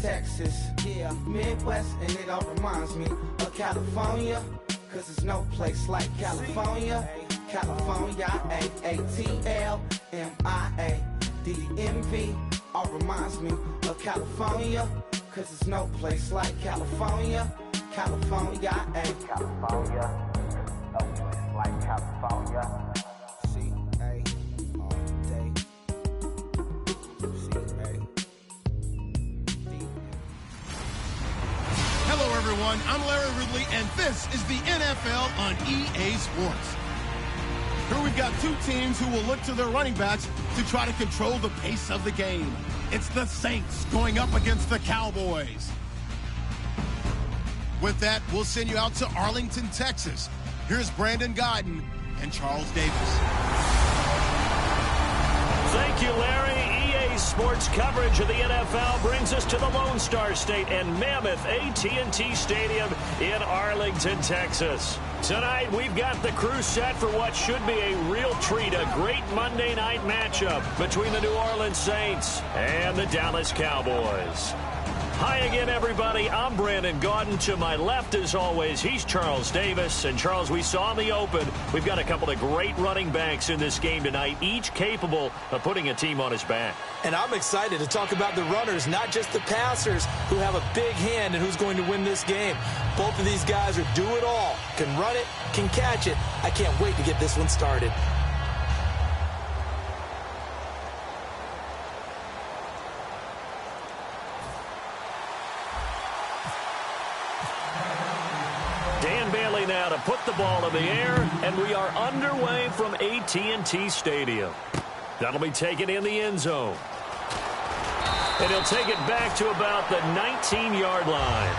Texas, yeah, Midwest, and it all reminds me of California, cause there's no place like California. California, A-A-T-L-M-I-A-D-D-M-V, all reminds me of California, cause there's no place like California. California, California, no place like California. C-A, all day. Hello, everyone. I'm Larry Ridley, and this is the NFL on EA Sports. Here we've got two teams who will look to their running backs to try to control the pace of the game. It's the Saints going up against the Cowboys. With that, we'll send you out to Arlington, Texas. Here's Brandon Godden and Charles Davis. Thank you, Larry. EA Sports coverage of the NFL brings us to the Lone Star State and Mammoth AT&T Stadium in Arlington, Texas. Tonight, we've got the crew set for what should be a real treat, a great Monday night matchup between the New Orleans Saints and the Dallas Cowboys. Hi again, everybody. I'm Brandon Gaudin. To my left, as always, he's Charles Davis. And, Charles, we saw in the open, we've got a couple of great running backs in this game tonight, each capable of putting a team on his back. And I'm excited to talk about the runners, not just the passers, who have a big hand in who's going to win this game. Both of these guys are do it all. Can run it, can catch it. I can't wait to get this one started. Dan Bailey now to put the ball in the air, and we are underway from AT&T Stadium. That'll be taken in the end zone. And he'll take it back to about the 19-yard line.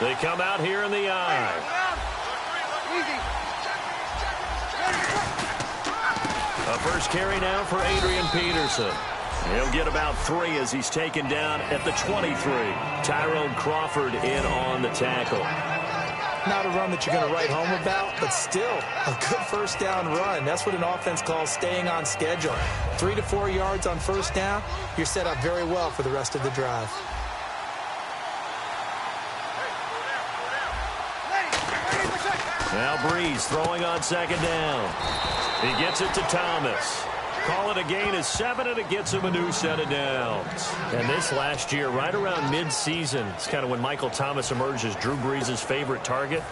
They come out here in the eye. A first carry now for Adrian Peterson. He'll get about 3 as he's taken down at the 23. Tyrone Crawford in on the tackle. Not a run that you're going to write home about, but still a good first down run. That's what an offense calls staying on schedule. 3 to 4 yards on first down, you're set up very well for the rest of the drive. Now Breeze throwing on second down. He gets it to Thomas. Call it a gain of 7, and it gets him a new set of downs. And this last year, right around mid-season, it's kind of when Michael Thomas emerged as Drew Brees' favorite target.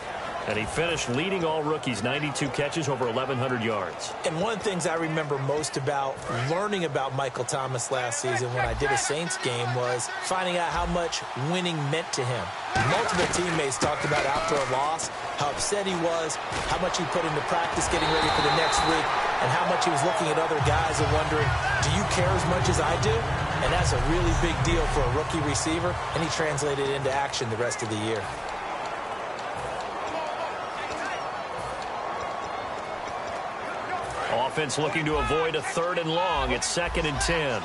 And he finished leading all rookies, 92 catches, over 1,100 yards. And one of the things I remember most about learning about Michael Thomas last season when I did a Saints game was finding out how much winning meant to him. Multiple teammates talked about after a loss how upset he was, how much he put into practice getting ready for the next week, and how much he was looking at other guys and wondering, do you care as much as I do? And that's a really big deal for a rookie receiver, and he translated it into action the rest of the year. Offense looking to avoid a 3rd and long. It's 2nd and 10.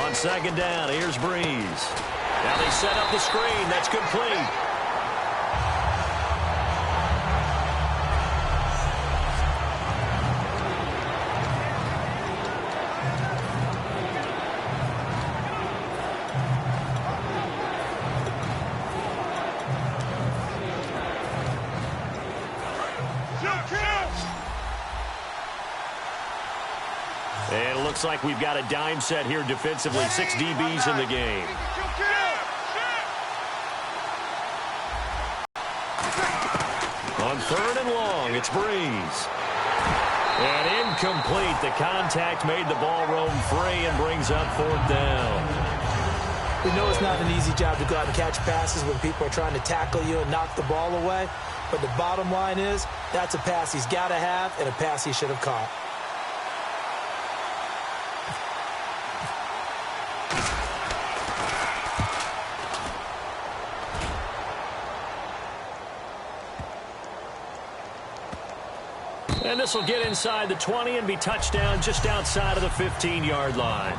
On second down, here's Breeze. Now they set up the screen. That's complete. And it looks like we've got a dime set here defensively. 6 DBs in the game. On 3rd and long, it's Breeze. And incomplete. The contact made the ball roam free and brings up 4th down. We know it's not an easy job to go out and catch passes when people are trying to tackle you and knock the ball away. But the bottom line is, that's a pass he's got to have and a pass he should have caught. And this will get inside the 20 and be touchdown just outside of the 15-yard line.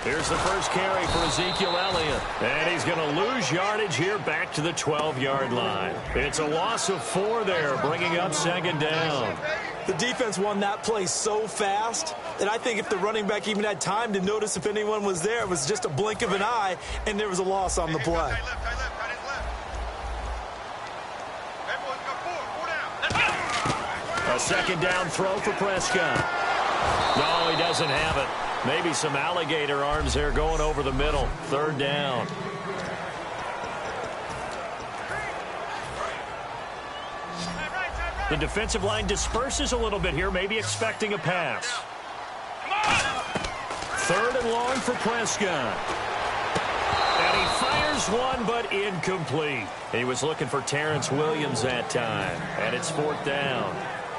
Here's the first carry for Ezekiel Elliott. And he's going to lose yardage here back to the 12-yard line. It's a loss of 4 there, bringing up second down. The defense won that play so fast that I think if the running back even had time to notice if anyone was there, it was just a blink of an eye, and there was a loss on the play. A second down throw for Prescott. No, he doesn't have it. Maybe some alligator arms there going over the middle. Third down. The defensive line disperses a little bit here, maybe expecting a pass. Third and long for Prescott. And he fires one, but incomplete. He was looking for Terrence Williams that time, and it's fourth down.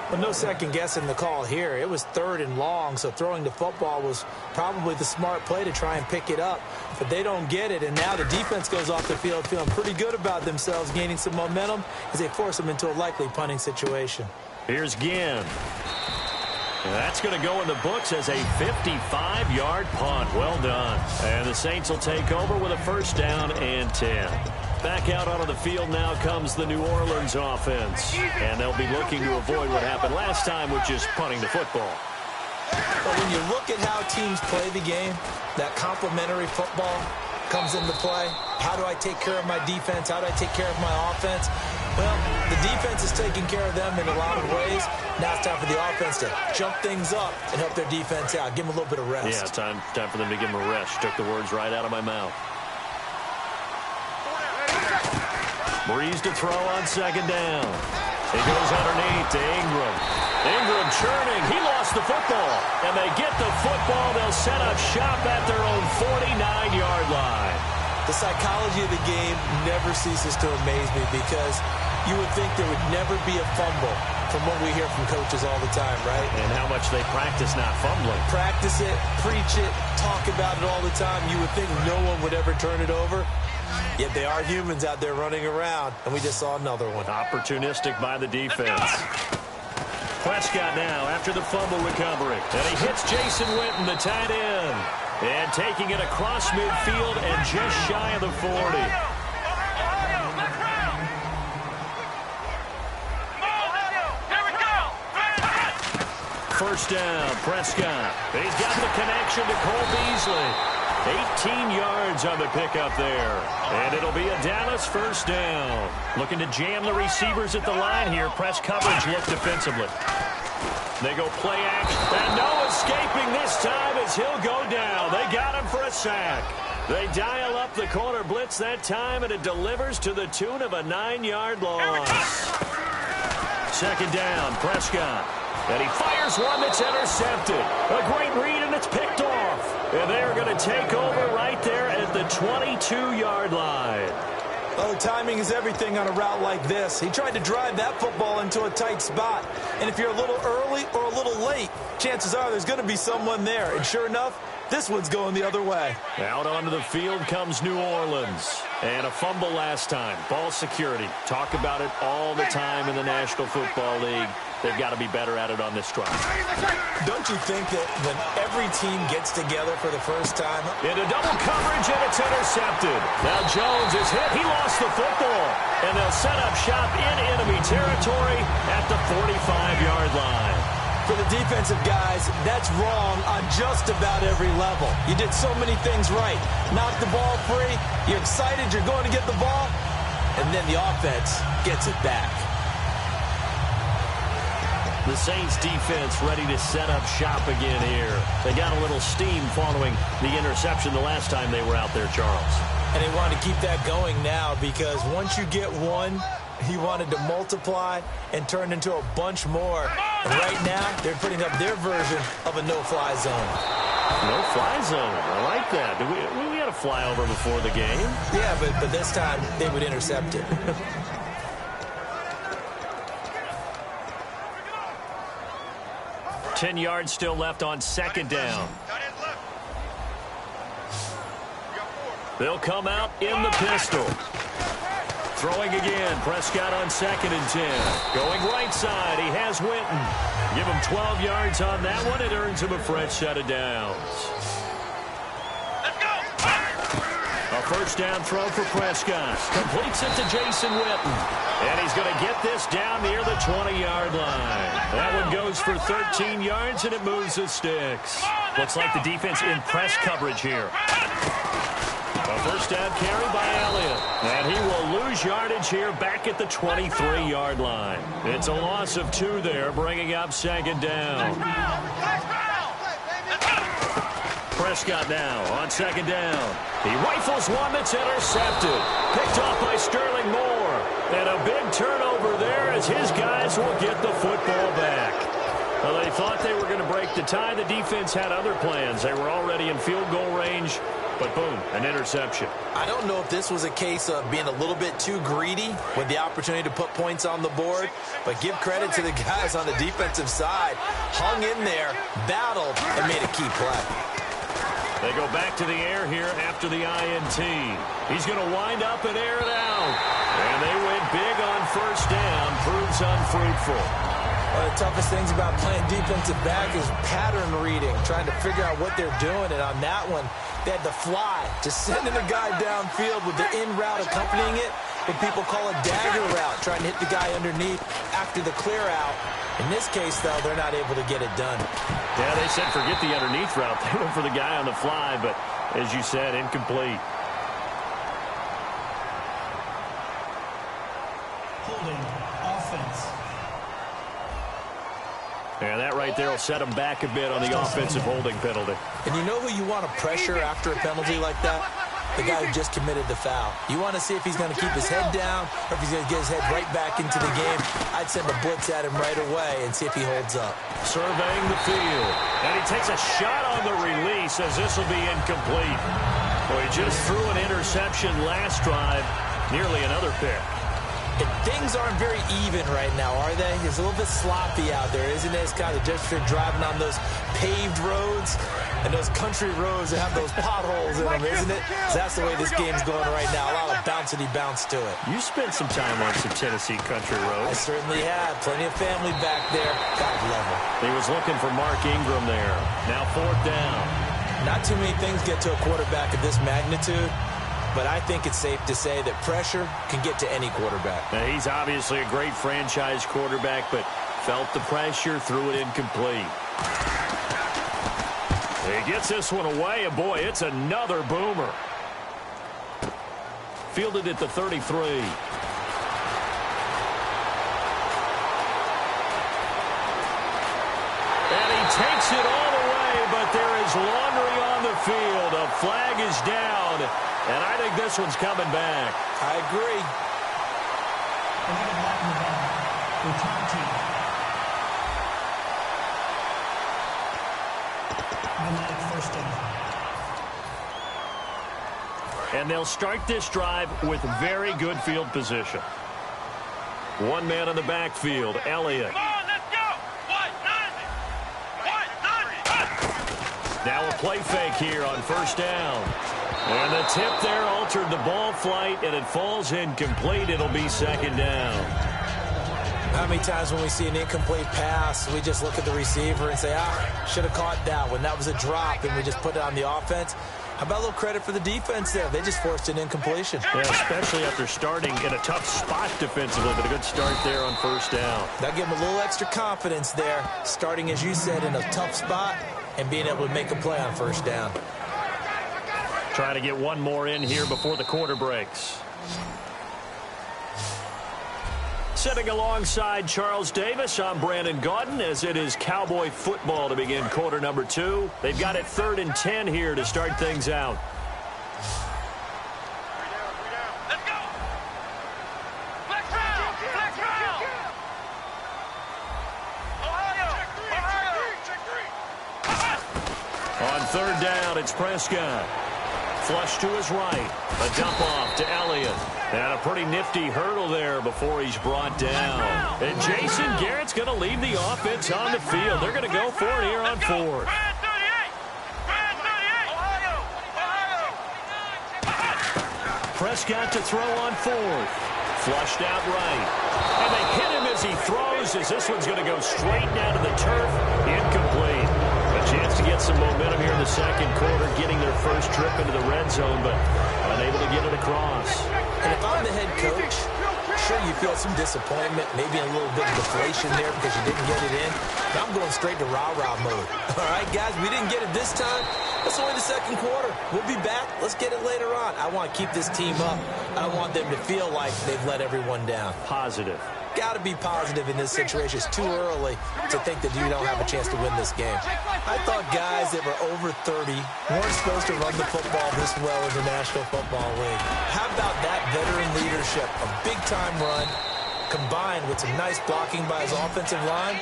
Well, no second guessing the call here. It was third and long, so throwing the football was probably the smart play to try and pick it up. But they don't get it, and now the defense goes off the field feeling pretty good about themselves, gaining some momentum as they force them into a likely punting situation. Here's Ginn. That's going to go in the books as a 55-yard punt. Well done. And the Saints will take over with a first down and 10. Back out onto the field now comes the New Orleans offense. And they'll be looking to avoid what happened last time, which is punting the football. But when you look at how teams play the game, that complementary football comes into play. How do I take care of my defense? How do I take care of my offense? Well, the defense is taking care of them in a lot of ways. Now it's time for the offense to jump things up and help their defense out. Give them a little bit of rest. Yeah, time for them to give them a rest. Took the words right out of my mouth. Breeze to throw on second down. He goes underneath to Ingram. Ingram churning. He lost the football. And they get the football. They'll set up shop at their own 49-yard line. The psychology of the game never ceases to amaze me because you would think there would never be a fumble from what we hear from coaches all the time, right? And how much they practice not fumbling. Practice it, preach it, talk about it all the time. You would think no one would ever turn it over. Yet they are humans out there running around, and we just saw another one. Opportunistic by the defense. Prescott now after the fumble recovery. And he hits Jason Witten, the tight end. And taking it across midfield and just shy of the 40. First down, Prescott. He's got the connection to Cole Beasley. 18 yards on the pickup there. And it'll be a Dallas first down. Looking to jam the receivers at the line here. Press coverage look defensively. They go play action. And no escaping this time as he'll go down. They got him for a sack. They dial up the corner blitz that time, and it delivers to the tune of a 9-yard loss. Second down, Prescott. And he fires one that's intercepted. A great read, and it's picked off. And they're going to take over right there at the 22-yard line. Well, the timing is everything on a route like this. He tried to drive that football into a tight spot. And if you're a little early or a little late, chances are there's going to be someone there. And sure enough, this one's going the other way. Out onto the field comes New Orleans. And a fumble last time. Ball security. Talk about it all the time in the National Football League. They've got to be better at it on this drive. Don't you think that when every team gets together for the first time? Into double coverage, and it's intercepted. Now Jones is hit. He lost the football. And they'll set up shop in enemy territory at the 45-yard line. For the defensive guys, that's wrong on just about every level. You did so many things right. Knock the ball free. You're excited you're going to get the ball. And then the offense gets it back. The Saints defense ready to set up shop again here. They got a little steam following the interception the last time they were out there, Charles. And they want to keep that going now because once you get one, He wanted to multiply and turned into a bunch more. And right now, they're putting up their version of a no-fly zone. No-fly zone. I like that. We had a flyover before the game. Yeah, but this time they would intercept it. 10 yards still left on second down. They'll come out in the pistol. Throwing again. Prescott on 2nd and 10. Going right side. He has Winton. Give him 12 yards on that one. It earns him a fresh set of downs. Let's go. A first down throw for Prescott. Completes it to Jason Witten. And he's going to get this down near the 20-yard line. That one goes for 13 yards, and it moves the sticks. Looks like the defense in press coverage here. A first down carry by Elliott. And he will lose yardage here back at the 23-yard line. It's a loss of 2 there, bringing up second down. Prescott now on second down. He rifles one that's intercepted. Picked off by Sterling Moore. And a big turnover there as his guys will get the football back. Well, they thought they were going to break the tie. The defense had other plans. They were already in field goal range. But boom, an interception. I don't know if this was a case of being a little bit too greedy with the opportunity to put points on the board, but give credit to the guys on the defensive side. Hung in there, battled, and made a key play. They go back to the air here after the INT. He's going to wind up and air it out. And they went big on first down. Proves unfruitful. One of the toughest things about playing defensive back is pattern reading, trying to figure out what they're doing. And on that one, they had to fly, just sending a guy downfield with the in route accompanying it, what people call a dagger route, trying to hit the guy underneath after the clear out. In this case, though, they're not able to get it done. Yeah, they said forget the underneath route. They went for the guy on the fly, but as you said, incomplete. Holding offense. Yeah, that right there will set him back a bit on the offensive holding penalty. And you know who you want to pressure after a penalty like that? The guy who just committed the foul. You want to see if he's going to keep his head down or if he's going to get his head right back into the game. I'd send a blitz at him right away and see if he holds up. Surveying the field. And he takes a shot on the release as this will be incomplete. Well, he just threw an interception last drive. Nearly another pick. And things aren't very even right now, are they? It's a little bit sloppy out there, isn't it? It's kind of just for driving on those paved roads and those country roads that have those potholes in them, isn't it? So that's the way this game's going right now. A lot of bouncy bounce to it. You spent some time on some Tennessee country roads. I certainly have. Plenty of family back there. God love them. He was looking for Mark Ingram there. Now fourth down. Not too many things get to a quarterback of this magnitude. But I think it's safe to say that pressure can get to any quarterback. Now, he's obviously a great franchise quarterback, but felt the pressure, threw it incomplete. He gets this one away, and boy, it's another boomer. Fielded at the 33. And he takes it all the way, but there is laundry on the field. A flag is down. And I think this one's coming back. I agree. Return team. Automatic first down. And they'll start this drive with very good field position. One man in the backfield, Elliott. Come on, let's go. Now a play fake here on first down. And the tip there altered the ball flight, and it falls incomplete. It'll be second down. How many times when we see an incomplete pass, we just look at the receiver and say, should have caught that one. That was a drop, and we just put it on the offense. How about a little credit for the defense there? They just forced an incompletion. Yeah, especially after starting in a tough spot defensively, but a good start there on first down. That'll give them a little extra confidence there, starting, as you said, in a tough spot and being able to make a play on first down. Trying to get one more in here before the quarter breaks. Sitting alongside Charles Davis, I'm Brandon Gaudin, as it is Cowboy football to begin quarter number 2. They've got it 3rd and 10 here to start things out. Let's go. Let's go. third down. It's Prescott. Flush to his right. A dump off to Elliott. And a pretty nifty hurdle there before he's brought down. And Jason Garrett's going to leave the offense on the field. They're going to go for it here on fourth. Prescott to throw on fourth. Flushed out right. And they hit him as he throws, as this one's going to go straight down to the turf. Incomplete. A chance to get some momentum here in the second quarter, getting their first trip into the red zone, but unable to get it across. And if I'm the head coach, sure you feel some disappointment, maybe a little bit of deflation there because you didn't get it in. But I'm going straight to rah-rah mode. All right, guys, we didn't get it this time. It's only the second quarter. We'll be back. Let's get it later on. I want to keep this team up. I don't want them to feel like they've let everyone down. Positive. Got to be positive in this situation. It's too early to think that you don't have a chance to win this game. I thought guys that were over 30 weren't supposed to run the football this well in the National Football League. How about that veteran leadership? A big-time run combined with some nice blocking by his offensive line,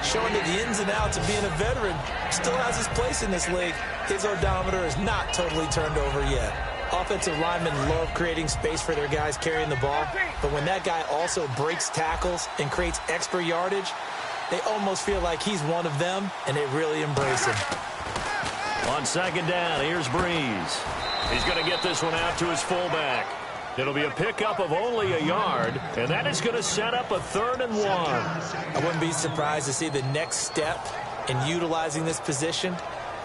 showing that the ins and outs of being a veteran still has his place in this league. His odometer is not totally turned over yet. Offensive linemen love creating space for their guys carrying the ball, but when that guy also breaks tackles and creates extra yardage, they almost feel like he's one of them, and they really embrace him. On second down, here's Breeze. He's going to get this one out to his fullback. It'll be a pickup of only a yard, and that is going to set up a 3rd and 1. I wouldn't be surprised to see the next step in utilizing this position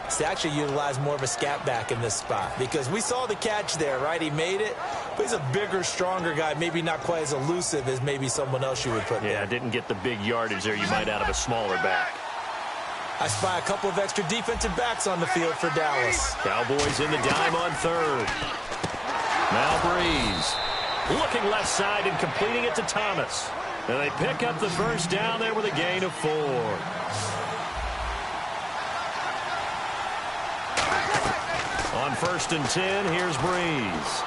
is to actually utilize more of a scat back in this spot, because we saw the catch there, right? He made it, but he's a bigger, stronger guy, maybe not quite as elusive as maybe someone else you would put there. Yeah, didn't get the big yardage there you might out of a smaller back. I spy a couple of extra defensive backs on the field for Dallas. Cowboys in the dime on 3rd. Now Breeze looking left side and completing it to Thomas. And they pick up the first down there with a gain of 4. On 1st and 10, here's Breeze.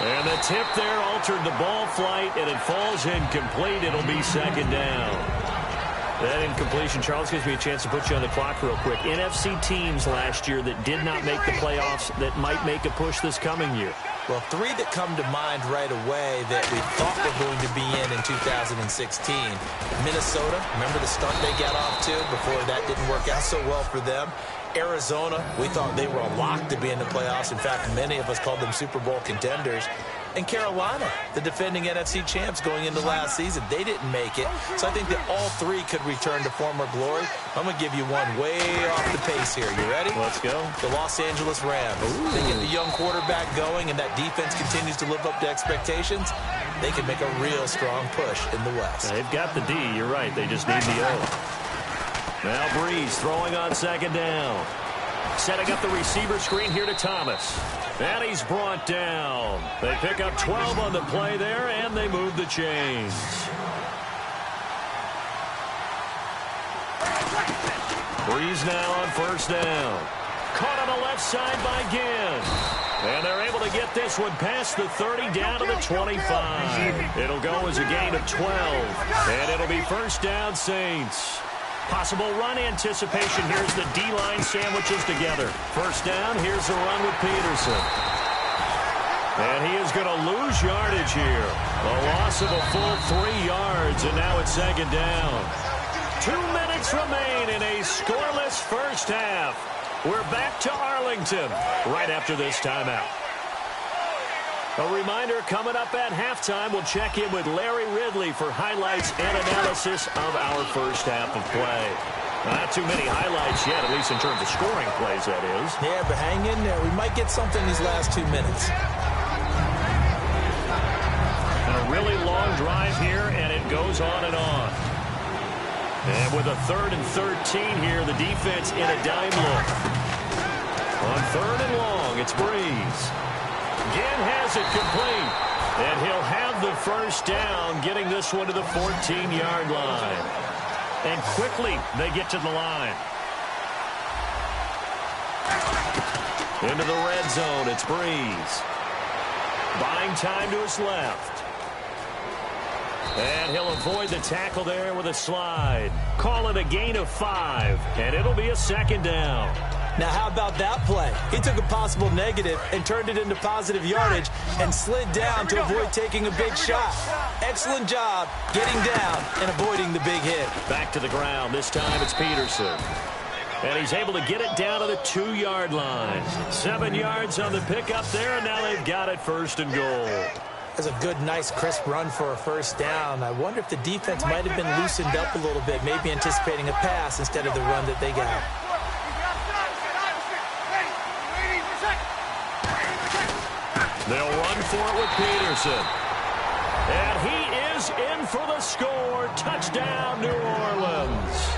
And the tip there altered the ball flight, and it falls incomplete. It'll be 2nd down. That incompletion, Charles, gives me a chance to put you on the clock real quick. NFC teams last year that did not make the playoffs that might make a push this coming year. Well, 3 that come to mind right away that we thought were going to be in 2016. Minnesota, remember the start they got off to before that didn't work out so well for them. Arizona, we thought they were a lock to be in the playoffs. In fact, many of us called them Super Bowl contenders. And Carolina, the defending NFC champs going into last season, they didn't make it. So I think that all 3 could return to former glory. I'm going to give you one way off the pace here. You ready? Let's go. The Los Angeles Rams. They get the young quarterback going, and that defense continues to live up to expectations. They can make a real strong push in the West. They've got the D. You're right. They just need the O. Now Breeze throwing on 2nd down. Setting up the receiver screen here to Thomas. And he's brought down. They pick up 12 on the play there, and they move the chains. Breeze now on 1st down. Caught on the left side by Ginn. And they're able to get this one past the 30 down to the 25. It'll go as a gain of 12. And it'll be 1st down, Saints. Possible run anticipation. Here's the D-line sandwiches together. 1st down, here's the run with Peterson. And he is going to lose yardage here. A loss of a full 3 yards, and now it's 2nd down. 2 minutes remain in a scoreless first half. We're back to Arlington right after this timeout. A reminder, coming up at halftime, we'll check in with Larry Ridley for highlights and analysis of our first half of play. Not too many highlights yet, at least in terms of scoring plays, that is. Yeah, but hang in there. We might get something these last 2 minutes. And a really long drive here, and it goes on and on. And with a 3rd and 13 here, the defense in a dime look. On 3rd and long, it's Breeze. Ginn has it complete, and he'll have the first down, getting this one to the 14-yard line. And quickly, they get to the line. Into the red zone, it's Breeze. Buying time to his left. And he'll avoid the tackle there with a slide. Call it a gain of 5, and it'll be a 2nd down. Now, how about that play? He took a possible negative and turned it into positive yardage and slid down to avoid taking a big shot. Excellent job getting down and avoiding the big hit. Back to the ground. This time it's Peterson. And he's able to get it down to the 2-yard line. 7 yards on the pickup there, and now they've got it 1st and goal. That's a good, nice, crisp run for a 1st down. I wonder if the defense might have been loosened up a little bit, maybe anticipating a pass instead of the run that they got. They'll run for it with Peterson. And he is in for the score. Touchdown, New Orleans.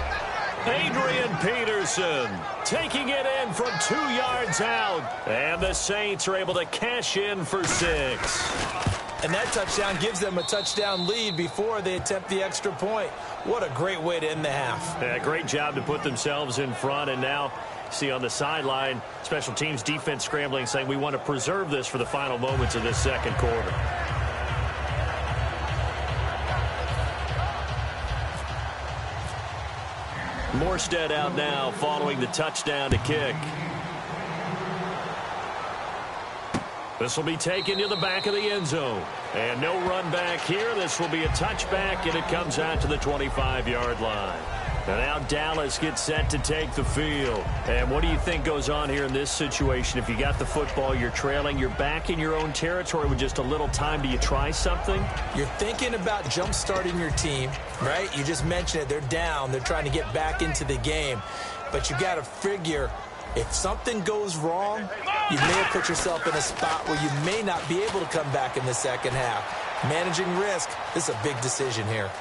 Adrian Peterson taking it in from 2 yards out. And the Saints are able to cash in for 6. And that touchdown gives them a touchdown lead before they attempt the extra point. What a great way to end the half. Yeah, great job to put themselves in front. And now, see on the sideline, special teams defense scrambling, saying we want to preserve this for the final moments of this 2nd quarter. Morstead out now following the touchdown to kick. This will be taken to the back of the end zone. And no run back here. This will be a touchback, and it comes out to the 25-yard line. And now Dallas gets set to take the field. And what do you think goes on here in this situation? If you got the football, you're trailing, you're back in your own territory with just a little time. Do you try something? You're thinking about jump-starting your team, right? You just mentioned it. They're down. They're trying to get back into the game. But you got to figure, if something goes wrong, you may have put yourself in a spot where you may not be able to come back in the 2nd half. Managing risk, this is a big decision here.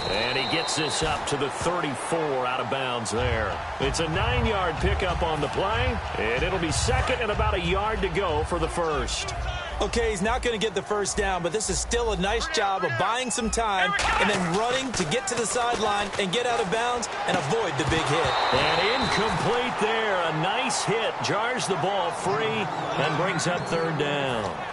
And he gets this up to the 34 out of bounds there. It's a 9-yard pickup on the play, and it'll be 2nd and about a yard to go for the 1st. Okay, he's not going to get the 1st down, but this is still a nice job of buying some time and then running to get to the sideline and get out of bounds and avoid the big hit. And incomplete there. A nice hit. Jars the ball free and brings up 3rd down.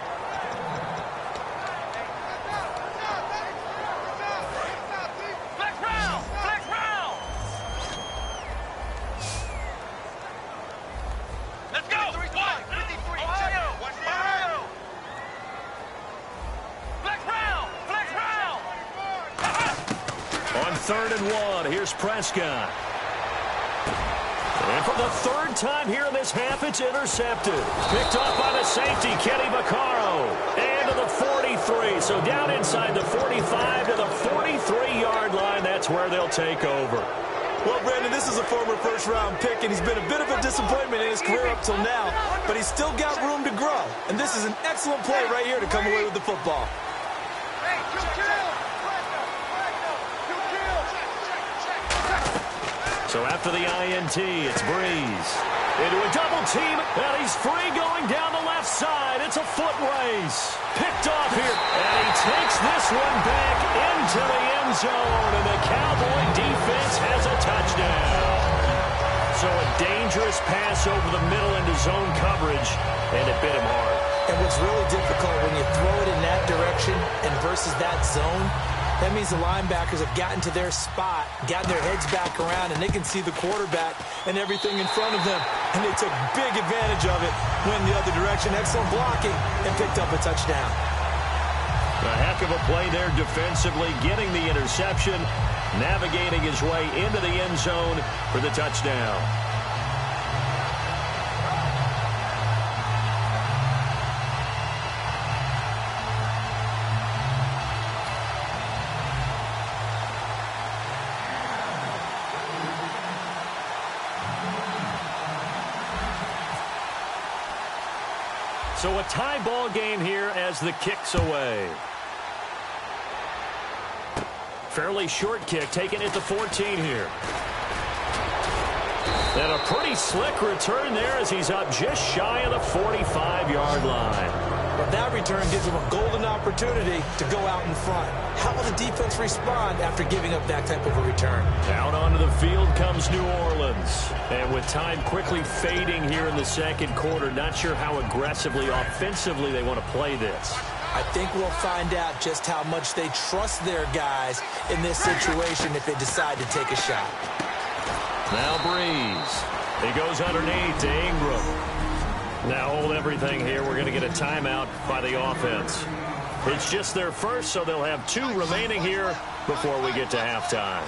On 3rd and 1, here's Prescott. And for the 3rd time here in this half, it's intercepted. Picked off by the safety, Kenny Vaccaro. And to the 43. So down inside the 45 to the 43-yard line. That's where they'll take over. Well, Brandon, this is a former 1st-round pick, and he's been a bit of a disappointment in his career up till now. But he's still got room to grow. And this is an excellent play right here to come away with the football. So after the INT, it's Breeze. Into a double team, and he's free going down the left side. It's a foot race. Picked off here, and he takes this one back into the end zone, and the Cowboy defense has a touchdown. So a dangerous pass over the middle into zone coverage, and it bit him hard. And what's really difficult when you throw it in that direction and versus that zone, that means the linebackers have gotten to their spot, gotten their heads back around, and they can see the quarterback and everything in front of them. And they took big advantage of it, went the other direction, excellent blocking, and picked up a touchdown. A heck of a play there defensively, getting the interception, navigating his way into the end zone for the touchdown. So a tie ball game here as the kick's away. Fairly short kick taken at the 14 here. And a pretty slick return there as he's up just shy of the 45-yard line. But that return gives him a golden opportunity to go out in front. How will the defense respond after giving up that type of a return? Out onto the field comes New Orleans. And with time quickly fading here in the 2nd quarter, not sure how aggressively, offensively they want to play this. I think we'll find out just how much they trust their guys in this situation if they decide to take a shot. Now Breeze. He goes underneath to Ingram. Now hold everything here. We're going to get a timeout by the offense. It's just their first, so they'll have 2 remaining here before we get to halftime.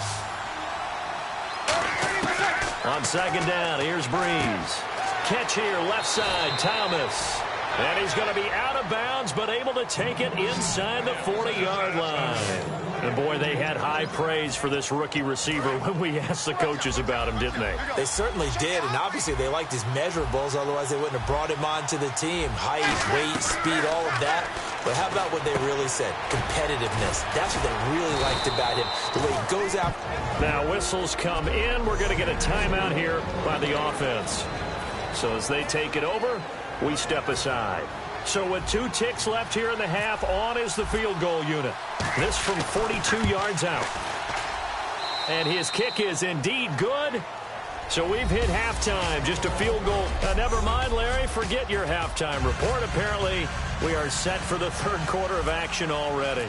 On second down, here's Breeze. Catch here, left side, Thomas. And he's going to be out of bounds, but able to take it inside the 40-yard line. And, boy, they had high praise for this rookie receiver when we asked the coaches about him, didn't they? They certainly did, and obviously they liked his measurables. Otherwise, they wouldn't have brought him onto the team. Height, weight, speed, all of that. But how about what they really said? Competitiveness. That's what they really liked about him. The way he goes out. Now, whistles come in. We're going to get a timeout here by the offense. So as they take it over, we step aside. So with 2 ticks left here in the half, on is the field goal unit. This from 42 yards out. And his kick is indeed good. So we've hit halftime. Just a field goal. Never mind, Larry. Forget your halftime report. Apparently, we are set for the third quarter of action already.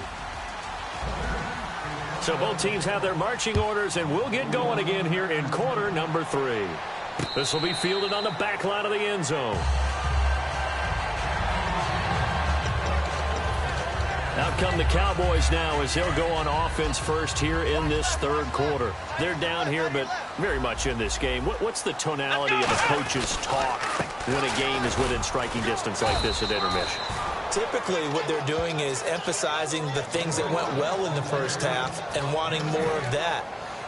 So both teams have their marching orders, and we'll get going again here in quarter number 3. This will be fielded on the back line of the end zone. Out come the Cowboys now as they'll go on offense first here in this third quarter. They're down here, but very much in this game. What's the tonality of the coaches' talk when a game is within striking distance like this at intermission? Typically, what they're doing is emphasizing the things that went well in the first half and wanting more of that.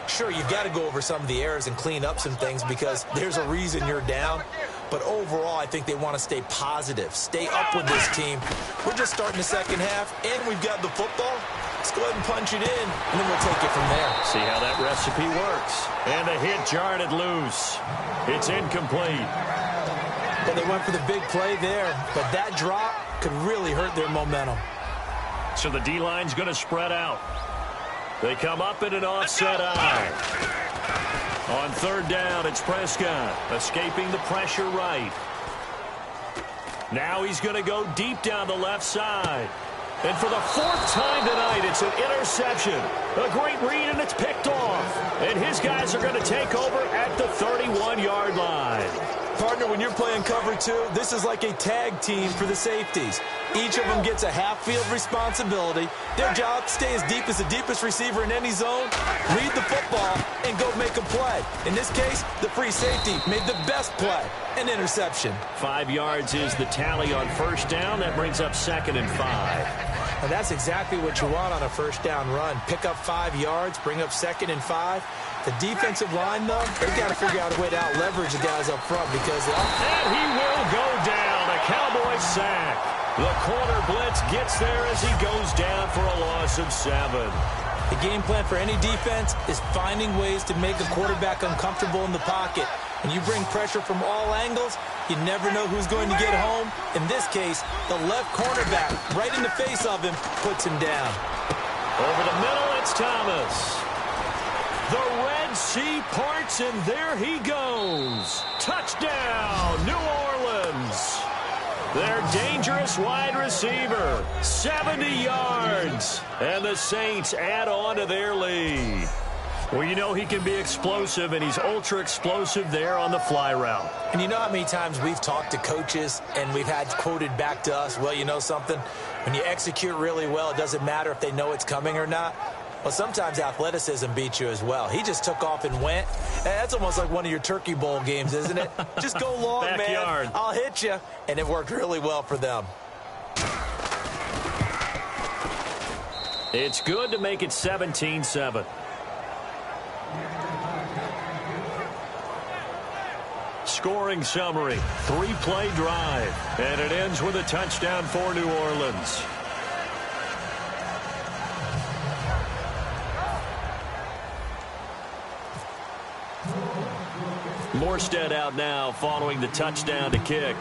Sure, you've got to go over some of the errors and clean up some things because there's a reason you're down. But overall, I think they want to stay positive, stay up with this team. We're just starting the second half, and we've got the football. Let's go ahead and punch it in, and then we'll take it from there. See how that recipe works. And the hit jarred it loose. It's incomplete. Well, they went for the big play there, but that drop could really hurt their momentum. So the D-line's going to spread out. They come up in an offset eye. On third down, it's Prescott, escaping the pressure right. Now he's going to go deep down the left side. And for the 4th time tonight, it's an interception. A great read, and it's picked off. And his guys are going to take over at the 31-yard line. Partner, when you're playing cover 2, this is like a tag team for the safeties. Each of them gets a half-field responsibility. Their job, stay as deep as the deepest receiver in any zone, read the football, and go make a play. In this case, the free safety made the best play, an interception. 5 yards is the tally on first down. That brings up 2nd and 5. And that's exactly what you want on a first down run. Pick up 5 yards, bring up 2nd and 5. The defensive line, though, they've got to figure out a way to out-leverage the guys up front because... And he will go down. A Cowboys sack. The corner blitz gets there as he goes down for a loss of 7. The game plan for any defense is finding ways to make a quarterback uncomfortable in the pocket. When you bring pressure from all angles, you never know who's going to get home. In this case, the left cornerback, right in the face of him, puts him down. Over the middle, it's Thomas. The Red Sea parts, and there he goes. Touchdown, New Orleans. Their dangerous wide receiver, 70 yards. And the Saints add on to their lead. Well, you know he can be explosive, and he's ultra-explosive there on the fly route. And you know how many times we've talked to coaches, and we've had quoted back to us, well, you know something? When you execute really well, it doesn't matter if they know it's coming or not. Well, sometimes athleticism beats you as well. He just took off and went. That's almost like one of your Turkey Bowl games, isn't it? Just go long, Backyard. man. I'll hit you. And it worked really well for them. It's good to make it 17-7. Scoring summary, 3-play drive. And it ends with a touchdown for New Orleans. Morstead out now following the touchdown to kick.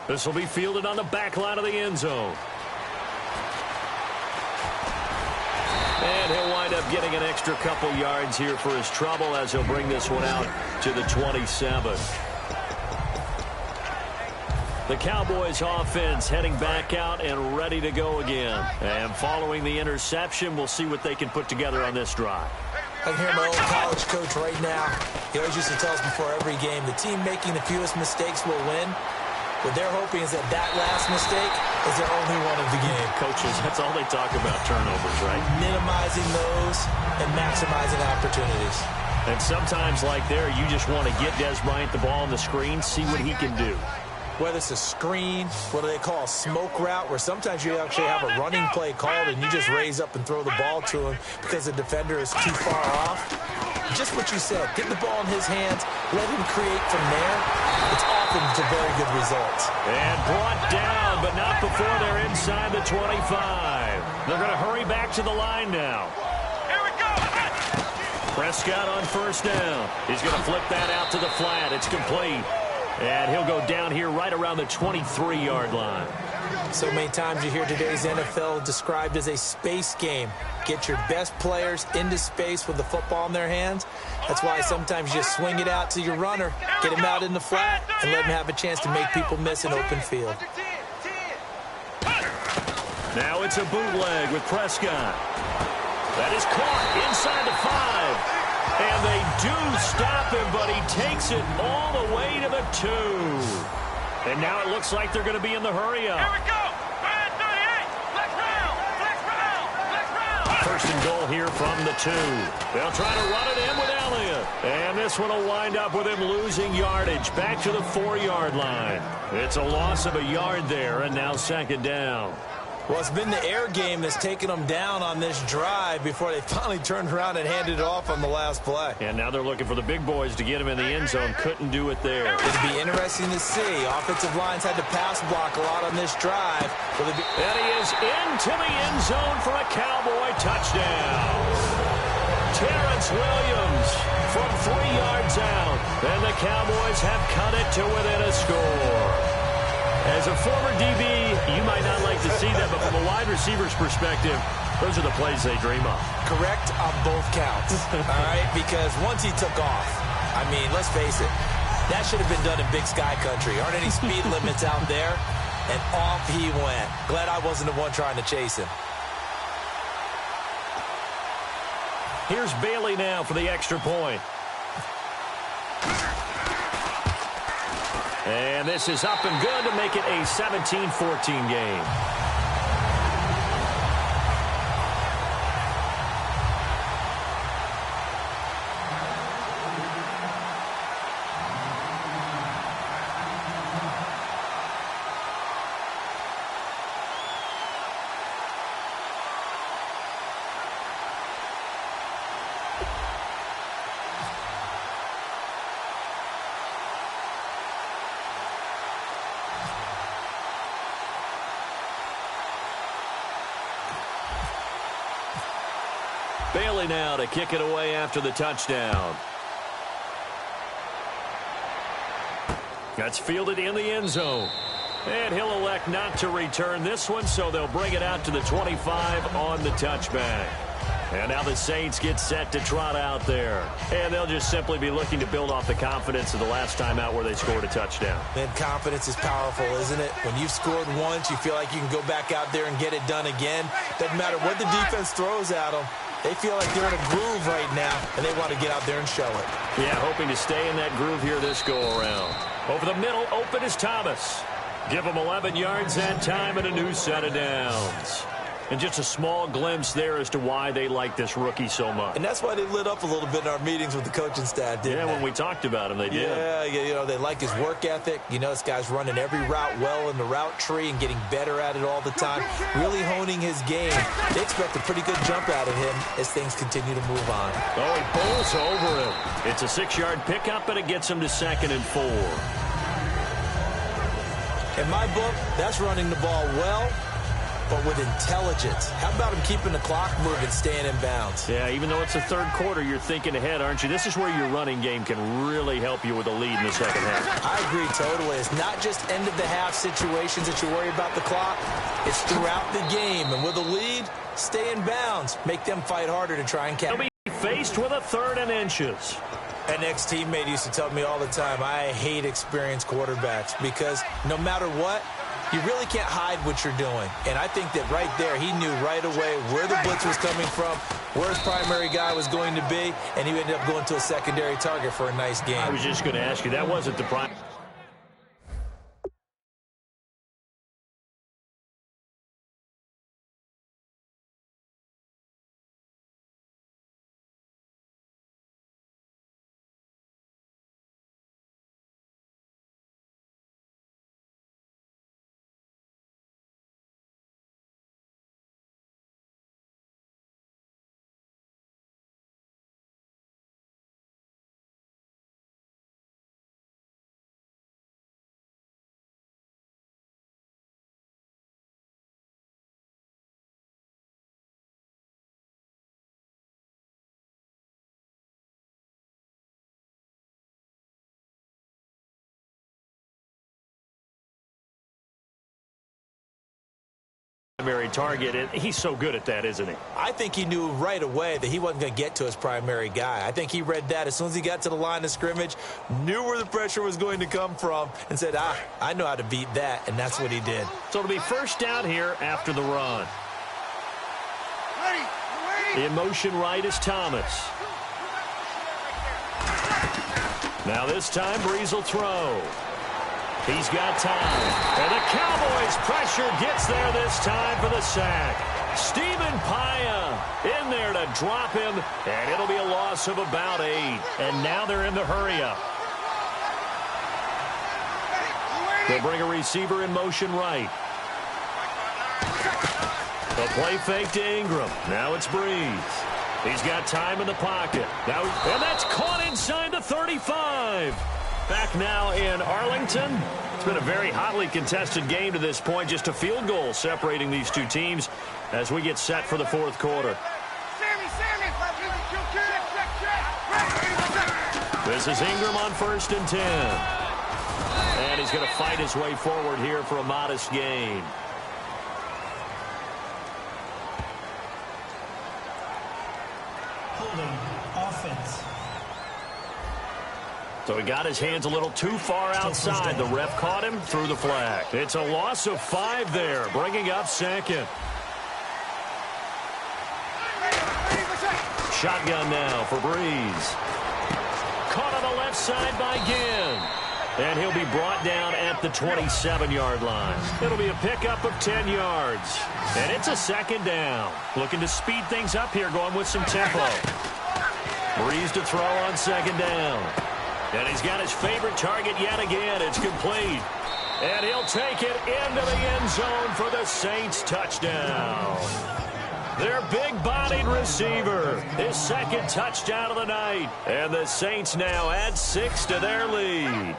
This will be fielded on the back line of the end zone. And he'll wind up getting an extra couple yards here for his trouble as he'll bring this one out to the 27. The Cowboys offense heading back out and ready to go again. And following the interception, we'll see what they can put together on this drive. I can hear my old college coach right now. He always used to tell us before every game, the team making the fewest mistakes will win. What they're hoping is that last mistake is their only one of the game. Coaches, that's all they talk about, turnovers, right? Minimizing those and maximizing opportunities. And sometimes like there, you just want to get Des Bryant the ball on the screen, see what he can do. Whether it's a screen, what they call a smoke route, where sometimes you actually have a running play called and you just raise up and throw the ball to him because the defender is too far off. Just what you said, get the ball in his hands, let him create from there. It's often to very good results. And brought down, but not before they're inside the 25. They're going to hurry back to the line now. Here we go. Prescott on first down. He's going to flip that out to the flat. It's complete. And he'll go down here right around the 23-yard line. So many times you hear today's NFL described as a space game. Get your best players into space with the football in their hands. That's why sometimes you just swing it out to your runner, get him out in the flat, and let him have a chance to make people miss an open field. Now it's a bootleg with Prescott. That is caught inside the 5. And they do stop him, but he takes it all the way to the 2. And now it looks like they're going to be in the hurry-up. Here we go. 38. Flex round. Flex round. Flex round. First and goal here from the 2. They'll try to run it in with Elliott. And this one will wind up with him losing yardage back to the 4-yard line. It's a loss of a yard there, and now second down. Well, it's been the air game that's taken them down on this drive before they finally turned around and handed it off on the last play. And now they're looking for the big boys to get him in the end zone. Couldn't do it there. It'd be interesting to see. Offensive lines had to pass block a lot on this drive. And he is into the end zone for a Cowboy touchdown. Terrence Williams from 3 yards out. And the Cowboys have cut it to within a score. As a former DB, you might not like to see that, but from a wide receiver's perspective, those are the plays they dream of. Correct on both counts, all right? Because once he took off, I mean, let's face it, that should have been done in Big Sky Country. Aren't any speed limits out there? And off he went. Glad I wasn't the one trying to chase him. Here's Bailey now for the extra point. And this is up and good to make it a 17-14 game. Bailey now to kick it away after the touchdown. That's fielded in the end zone. And he'll elect not to return this one, so they'll bring it out to the 25 on the touchback. And now the Saints get set to trot out there. And they'll just simply be looking to build off the confidence of the last time out where they scored a touchdown. Man, confidence is powerful, isn't it? When you've scored once, you feel like you can go back out there and get it done again. Doesn't matter what the defense throws at them. They feel like they're in a groove right now, and they want to get out there and show it. Yeah, hoping to stay in that groove here this go-around. Over the middle, open is Thomas. Give him 11 yards that time and a new set of downs. And just a small glimpse there as to why they like this rookie so much. And that's why they lit up a little bit in our meetings with the coaching staff, didn't they? Yeah, when we talked about him, they did. Yeah, you know, they like his work ethic. You know, this guy's running every route well in the route tree and getting better at it all the time, really honing his game. They expect a pretty good jump out of him as things continue to move on. Oh, he bowls over him. It's a 6-yard pickup, and it gets him to 2nd and 4. In my book, that's running the ball well, but with intelligence. How about him keeping the clock moving, staying in bounds? Yeah, even though it's the third quarter, you're thinking ahead, aren't you? This is where your running game can really help you with a lead in the second half. I agree totally. It's not just end-of-the-half situations that you worry about the clock. It's throughout the game. And with a lead, stay in bounds. Make them fight harder to try and catch. He'll be faced with a 3rd and inches. An ex-teammate used to tell me all the time, I hate experienced quarterbacks because no matter what, you really can't hide what you're doing. And I think that right there, he knew right away where the blitz was coming from, where his primary guy was going to be, and he ended up going to a secondary target for a nice game. I was just going to ask you, that wasn't the prime. Primary target, and he's so good at that, isn't he? I think he knew right away that he wasn't going to get to his primary guy. I think he read that as soon as he got to the line of scrimmage, knew where the pressure was going to come from, and said, I know how to beat that, and that's what he did. So it'll be first down here after the run. In motion right is Thomas. Now this time, Breeze will throw. He's got time. And the Cowboys pressure gets there this time for the sack. Stephen Paya in there to drop him, and it'll be a loss of about 8. And now they're in the hurry-up. They'll bring a receiver in motion right. The play fake to Ingram. Now it's Breeze. He's got time in the pocket. Now, and that's caught inside the 35. Back now in Arlington. It's been a very hotly contested game to this point. Just a field goal separating these two teams as we get set for the fourth quarter. This is Ingram on 1st and 10. And he's going to fight his way forward here for a modest gain. Holding offense. So he got his hands a little too far outside. The ref caught him, threw the flag. It's a loss of 5 there, bringing up second. Shotgun now for Breeze. Caught on the left side by Ginn. And he'll be brought down at the 27-yard line. It'll be a pickup of 10 yards. And it's a second down. Looking to speed things up here, going with some tempo. Breeze to throw on second down. And he's got his favorite target yet again. It's complete. And he'll take it into the end zone for the Saints touchdown. Their big-bodied receiver, his second touchdown of the night. And the Saints now add 6 to their lead.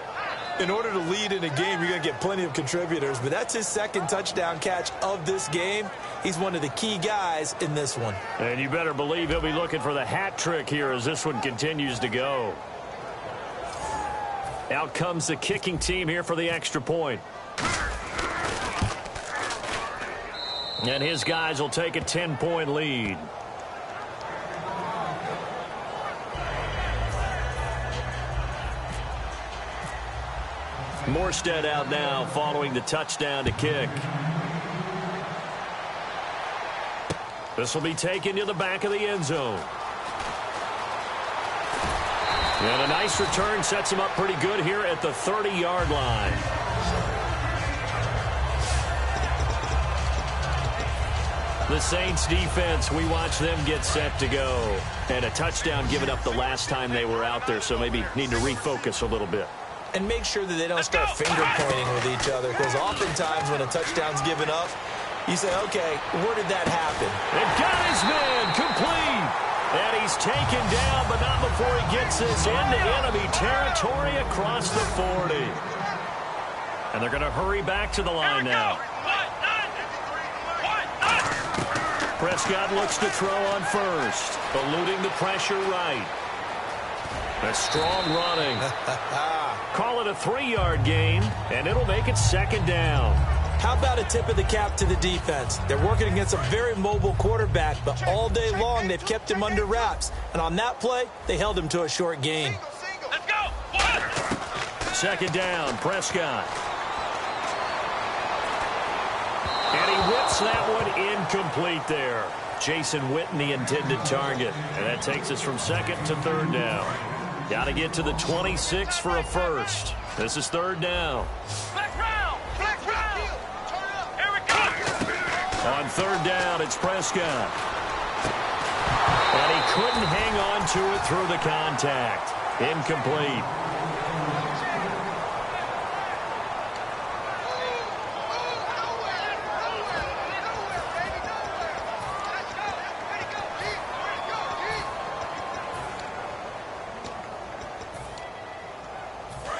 In order to lead in a game, you're going to get plenty of contributors, but that's his second touchdown catch of this game. He's one of the key guys in this one. And you better believe he'll be looking for the hat trick here as this one continues to go. Out comes the kicking team here for the extra point. And his guys will take a 10-point lead. Morstead out now following the touchdown to kick. This will be taken to the back of the end zone. And a nice return sets him up pretty good here at the 30-yard line. The Saints defense, we watch them get set to go. And a touchdown given up the last time they were out there, so maybe need to refocus a little bit. And make sure that they don't start finger-pointing with each other, because oftentimes when a touchdown's given up, you say, okay, where did that happen? And got his man complete. And he's taken down, but not before he gets this into enemy territory across the 40. And they're going to hurry back to the line now. Prescott looks to throw on first, eluding the pressure right. A strong running. Call it a 3-yard gain, and it'll make it second down. How about a tip of the cap to the defense? They're working against a very mobile quarterback, but all day long they've kept him under wraps. And on that play, they held him to a short gain. Let's go. One. Second down, Prescott. And he whips that one incomplete there. Jason Witten, the intended target. And that takes us from second to third down. Got to get to the 26 for a first. This is third down. Flex round! Flex round! Here we go! On third down, it's Prescott. And he couldn't hang on to it through the contact. Incomplete.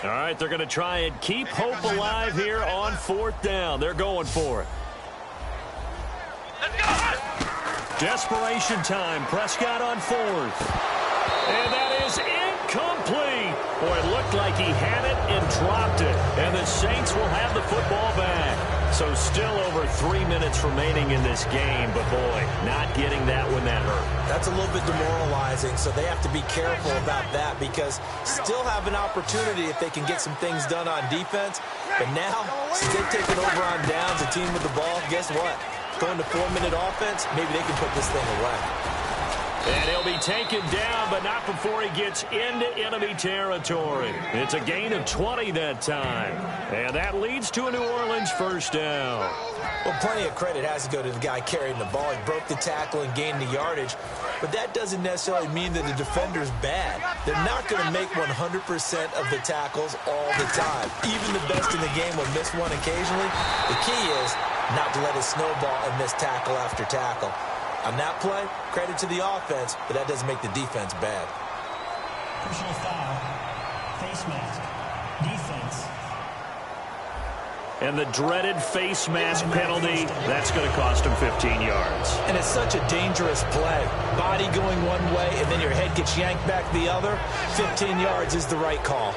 All right, they're going to try and keep hope alive here on fourth down. They're going for it. Let's go! Desperation time. Prescott on fourth. And that is incomplete. Boy, it looked like he had it and dropped it. And the Saints will have the football back. So still over 3 minutes remaining in this game. But, boy, not getting that when that hurt. That's a little bit demoralizing, so they have to be careful about that because still have an opportunity if they can get some things done on defense. But now, since they've taken over on downs, a team with the ball, guess what? Going to 4-minute offense, maybe they can put this thing away. And he'll be taken down, but not before he gets into enemy territory. It's a gain of 20 that time. And that leads to a New Orleans first down. Well, plenty of credit has to go to the guy carrying the ball. He broke the tackle and gained the yardage. But that doesn't necessarily mean that the defender's bad. They're not going to make 100% of the tackles all the time. Even the best in the game will miss one occasionally. The key is not to let it snowball and miss tackle after tackle. On that play, credit to the offense, but that doesn't make the defense bad. Personal foul. Face mask. Defense. And the dreaded face mask penalty, that's going to cost him 15 yards. And it's such a dangerous play. Body going one way, and then your head gets yanked back the other. 15 yards is the right call.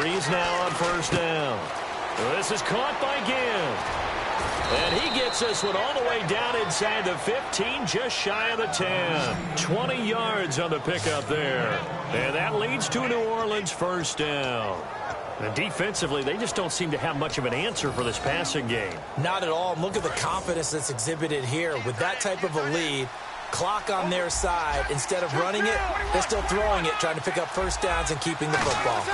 Breeze now on first down. This is caught by Gibb. And he gets this one all the way down inside the 15, just shy of the 10. 20 yards on the pickup there. And that leads to a New Orleans first down. And defensively, they just don't seem to have much of an answer for this passing game. Not at all. Look at the confidence that's exhibited here. With that type of a lead, clock on their side, instead of running it, they're still throwing it, trying to pick up first downs and keeping the football.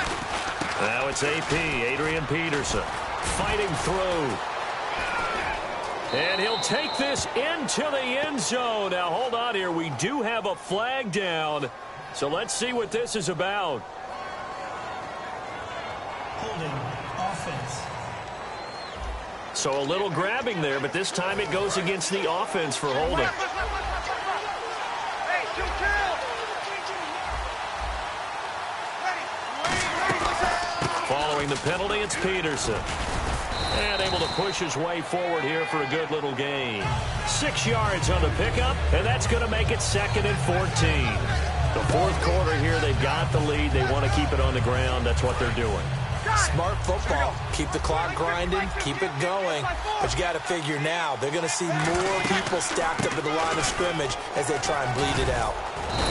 Now it's AP, Adrian Peterson, fighting through. And he'll take this into the end zone. Now, hold on here. We do have a flag down. So let's see what this is about. Holding. Offense. So a little grabbing there, but this time it goes against the offense for holding. Following the penalty, it's Peterson. And able to push his way forward here for a good little gain. 6 yards on the pickup, and that's going to make it 2nd and 14. The fourth quarter here, they've got the lead. They want to keep it on the ground. That's what they're doing. Smart football. Keep the clock grinding. Keep it going. But you got to figure now, they're going to see more people stacked up at the line of scrimmage as they try and bleed it out.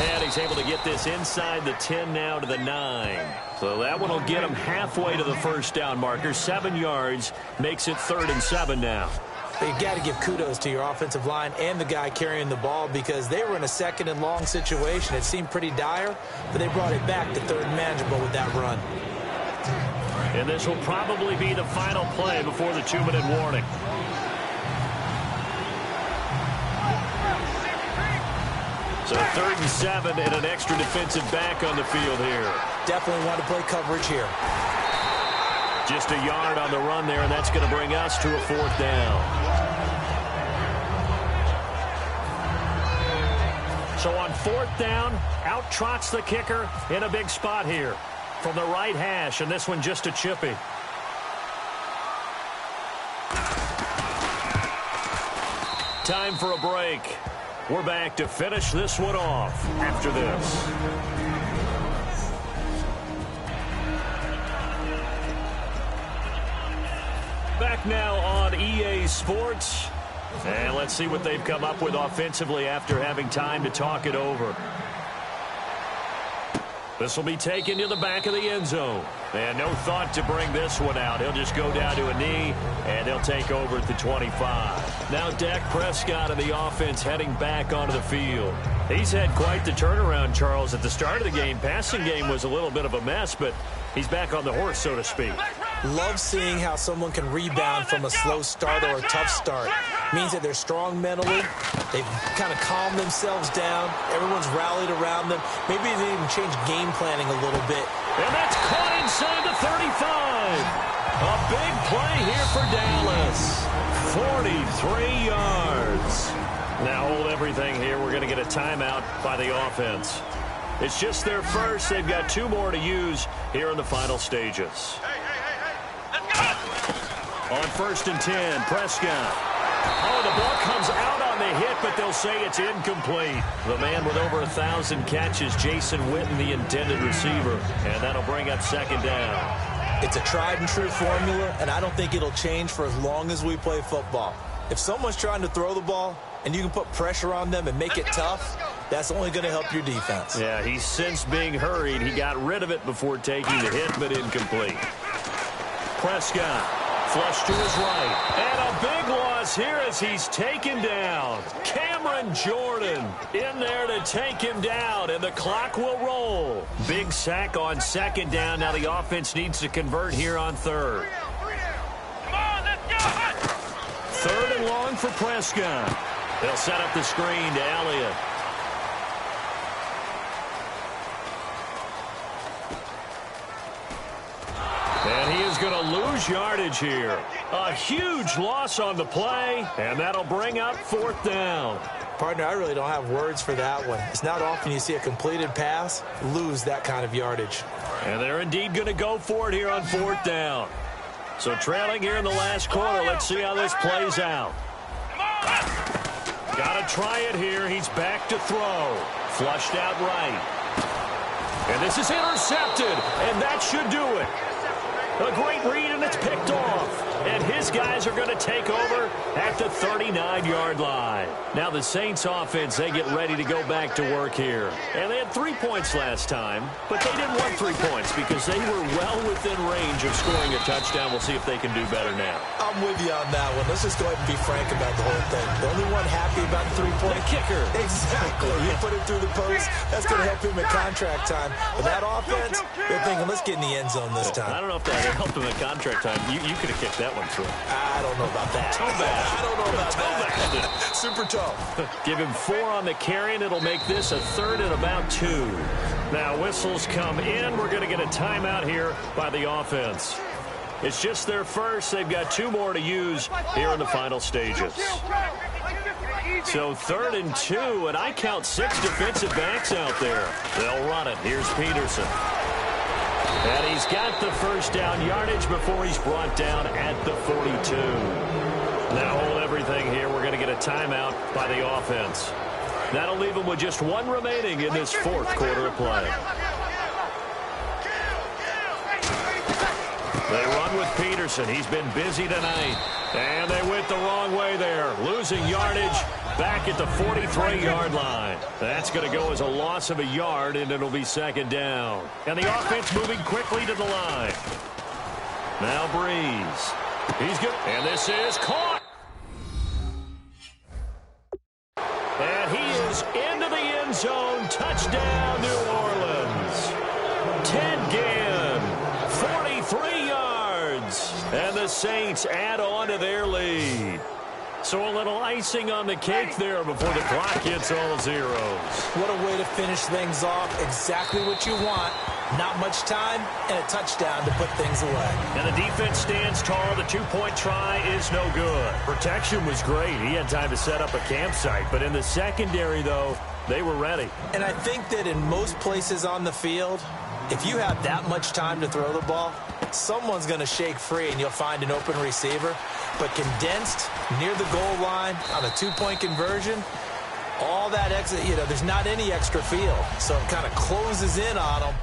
And he's able to get this inside the 10 now to the 9. So that one will get him halfway to the first down marker. 7 yards makes it 3rd and 7 now. But you got to give kudos to your offensive line and the guy carrying the ball because they were in a 2nd and long situation. It seemed pretty dire, but they brought it back to 3rd and manageable with that run. And this will probably be the final play before the 2-minute warning. So 3rd and 7 and an extra defensive back on the field here. Definitely want to play coverage here. Just a yard on the run there, and that's going to bring us to a 4th down. So on 4th down, out trots the kicker in a big spot here from the right hash, and this one just a chippy. Time for a break. We're back to finish this one off after this. Back now on EA Sports. And let's see what they've come up with offensively after having time to talk it over. This will be taken to the back of the end zone. And no thought to bring this one out. He'll just go down to a knee, and they'll take over at the 25. Now Dak Prescott of the offense heading back onto the field. He's had quite the turnaround, Charles. At the start of the game, passing game was a little bit of a mess, but he's back on the horse, so to speak. Love seeing how someone can rebound from a slow start or a tough start. Means that they're strong mentally. They've kind of calmed themselves down. Everyone's rallied around them. Maybe they even change game planning a little bit. And that's caught inside the 35. A big play here for Dallas. 43 yards. Now hold everything here. We're going to get a timeout by the offense. It's just their first. They've got 2 more to use here in the final stages. On 1st and 10, Prescott. Oh, the ball comes out on the hit, but they'll say it's incomplete. The man with over 1,000 catches, Jason Witten, the intended receiver. And that'll bring up 2nd down. It's a tried-and-true formula, and I don't think it'll change for as long as we play football. If someone's trying to throw the ball and you can put pressure on them and make it tough, that's only going to help your defense. Yeah, he's since being hurried. He got rid of it before taking the hit, but incomplete. Prescott, flush to his right. And a big loss here as he's taken down. Cameron Jordan in there to take him down, and the clock will roll. Big sack on 2nd down. Now the offense needs to convert here on 3rd. Come on, let's go. 3rd and long for Prescott. They'll set up the screen to Elliott. And he is going to lose yardage here. A huge loss on the play, and that'll bring up 4th down. Partner, I really don't have words for that one. It's not often you see a completed pass lose that kind of yardage. And they're indeed going to go for it here on 4th down. So trailing here in the last quarter, let's see how this plays out. Got to try it here. He's back to throw. Flushed out right. And this is intercepted, and that should do it. A great read, and it's picked off. And his guys are going to take over at the 39-yard line. Now the Saints offense, they get ready to go back to work here. And they had 3 points last time, but they didn't want 3 points because they were well within range of scoring a touchdown. We'll see if they can do better now. I'm with you on that one. Let's just go ahead and be frank about the whole thing. The only one happy about the 3-point kicker. Exactly. You put it through the post. That's going to help him at contract time. But that offense, they're thinking, let's get in the end zone this time. I don't know if that helped him at contract time. You could have kicked that one through. I don't know about that. Toe bag. I don't know about that. Super toe. Give him 4 on the carry, and it'll make this a 3rd and about 2. Now whistles come in. We're going to get a timeout here by the offense. It's just their first. They've got 2 more to use here in the final stages. So 3rd and 2, and I count 6 defensive backs out there. They'll run it. Here's Peterson. And he's got the 1st down yardage before he's brought down at the 42. Now hold everything here. We're going to get a timeout by the offense. That'll leave them with just 1 remaining in this 4th quarter of play. They run with Peterson. He's been busy tonight. And they went the wrong way there. Losing yardage back at the 43-yard line. That's going to go as a loss of a yard, and it'll be 2nd down. And the offense moving quickly to the line. Now Breeze. He's good. And this is caught. And he is into the end zone. Touchdown, New Orleans. Ted Ginn, 43 yards. And the Saints add on to their lead. So a little icing on the cake there before the clock hits all zeros. What a way to finish things off. Exactly what you want. Not much time and a touchdown to put things away. And the defense stands tall. The 2-point try is no good. Protection was great. He had time to set up a campsite. But in the secondary, though, they were ready. And I think that in most places on the field, if you have that much time to throw the ball, someone's going to shake free and you'll find an open receiver. But condensed near the goal line on a 2-point conversion, all that exit, there's not any extra field. So it kind of closes in on them.